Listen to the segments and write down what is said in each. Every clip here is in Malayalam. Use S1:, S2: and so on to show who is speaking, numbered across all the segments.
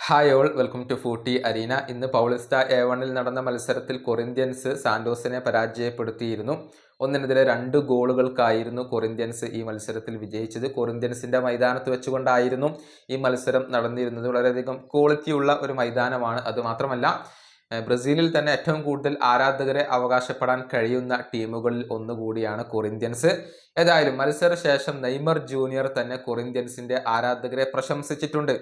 S1: Hi all welcome to footy arena. ഇന്ന് പൗളിസ്റ്റ A1-ൽ നടന്ന മത്സരത്തിൽ കൊറിന്ത്യൻസ് സാന്റോസിനെ പരാജയപ്പെടുത്തിയിരുന്നു. ഒന്നിനെതിരെ 2 ഗോളുകൾക്കായിരുന്നു കൊറിന്ത്യൻസ് ഈ മത്സരത്തിൽ വിജയിച്ചത്. കൊറിന്ത്യൻസിന്റെ മൈതാനത്ത് വെച്ചുകൊണ്ടായിരുന്നു ഈ മത്സരം നടന്നിരുന്നത്. വളരെയധികം ക്വാളിറ്റിയുള്ള ഒരു മൈതാനമാണ്. അതുമാത്രമല്ല ബ്രസീലിൽ തന്നെ ഏറ്റവും കൂടുതൽ ആരാധകരെ അവകാശപ്പെടാൻ കഴിയുന്ന ടീമുകളിൽ ഒന്നുകൂടിയാണ് കൊറിന്ത്യൻസ്. ഏതായാലും മത്സരശേഷം നെയ്മർ ജൂനിയർ തന്നെ കൊറിന്ത്യൻസിന്റെ ആരാധകരെ പ്രശംസിച്ചിട്ടുണ്ട്.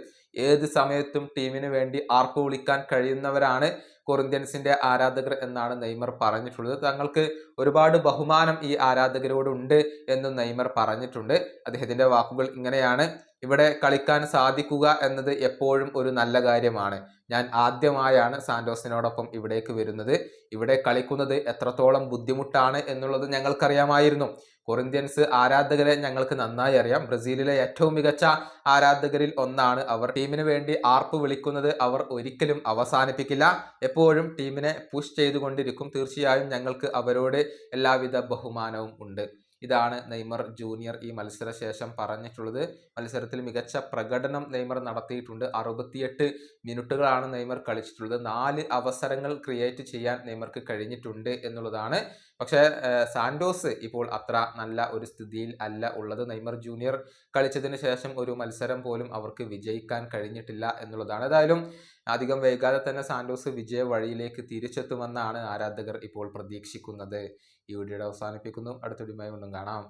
S1: ഏത് സമയത്തും ടീമിന് വേണ്ടി ആർപ്പ് വിളിക്കാൻ കഴിയുന്നവരാണ് കൊറിന്ത്യൻസിന്റെ ആരാധകർ എന്നാണ് നെയ്മർ പറഞ്ഞിട്ടുള്ളത്. തങ്ങൾക്ക് ഒരുപാട് ബഹുമാനം ഈ ആരാധകരോടുണ്ട് എന്നും നെയ്മർ പറഞ്ഞിട്ടുണ്ട്. അദ്ദേഹത്തിന്റെ വാക്കുകൾ ഇങ്ങനെയാണ്: ഇവിടെ കളിക്കാൻ സാധിക്കുക എന്നത് എപ്പോഴും ഒരു നല്ല കാര്യമാണ്. ഞാൻ ആദ്യമായാണ് സാന്റോസിനോടൊപ്പം ഇവിടേക്ക് വരുന്നത്. ഇവിടെ കളിക്കുന്നത് എത്രത്തോളം ബുദ്ധിമുട്ടാണ് എന്നുള്ളത് ഞങ്ങൾക്കറിയാമായിരുന്നു. കൊറിന്ത്യൻസ് ആരാധകരെ ഞങ്ങൾക്ക് നന്നായി അറിയാം. ബ്രസീലിലെ ഏറ്റവും മികച്ച ആരാധകരിൽ ഒന്നാണ് അവർ. ടീമിന് വേണ്ടി ആർപ്പ് വിളിക്കുന്നത് അവർ ഒരിക്കലും അവസാനിപ്പിക്കില്ല. എപ്പോഴും ടീമിനെ പുഷ് ചെയ്തുകൊണ്ടിരിക്കും. തീർച്ചയായും ഞങ്ങൾക്ക് അവരോട് എല്ലാവിധ ബഹുമാനവും ഉണ്ട്. ഇതാണ് നെയ്മർ ജൂനിയർ ഈ മത്സരശേഷം പറഞ്ഞിട്ടുള്ളത്. മത്സരത്തിൽ മികച്ച പ്രകടനം നെയ്മർ നടത്തിയിട്ടുണ്ട്. 68 മിനിറ്റുകളാണ് നെയ്മർ കളിച്ചിട്ടുള്ളത്. 4 അവസരങ്ങൾ ക്രിയേറ്റ് ചെയ്യാൻ നെയ്മർക്ക് കഴിഞ്ഞിട്ടുണ്ട് എന്നുള്ളതാണ്. പക്ഷേ സാന്റോസ് ഇപ്പോൾ അത്ര നല്ല ഒരു സ്ഥിതിയിൽ അല്ല ഉള്ളത്. നെയ്മർ ജൂനിയർ കളിച്ചതിന് ശേഷം ഒരു മത്സരം പോലും അവർക്ക് വിജയിക്കാൻ കഴിഞ്ഞിട്ടില്ല എന്നുള്ളതാണ്. ഏതായാലും അധികം വൈകാതെ തന്നെ സാന്റോസ് വിജയ വഴിയിലേക്ക് തിരിച്ചെത്തുമെന്നാണ് ആരാധകർ ഇപ്പോൾ പ്രതീക്ഷിക്കുന്നത്. ഈ വീഡിയോയുടെ അവസാനിപ്പിക്കുന്നു. അടുത്ത വീഡിയോയുമായി വീണ്ടും കാണാം.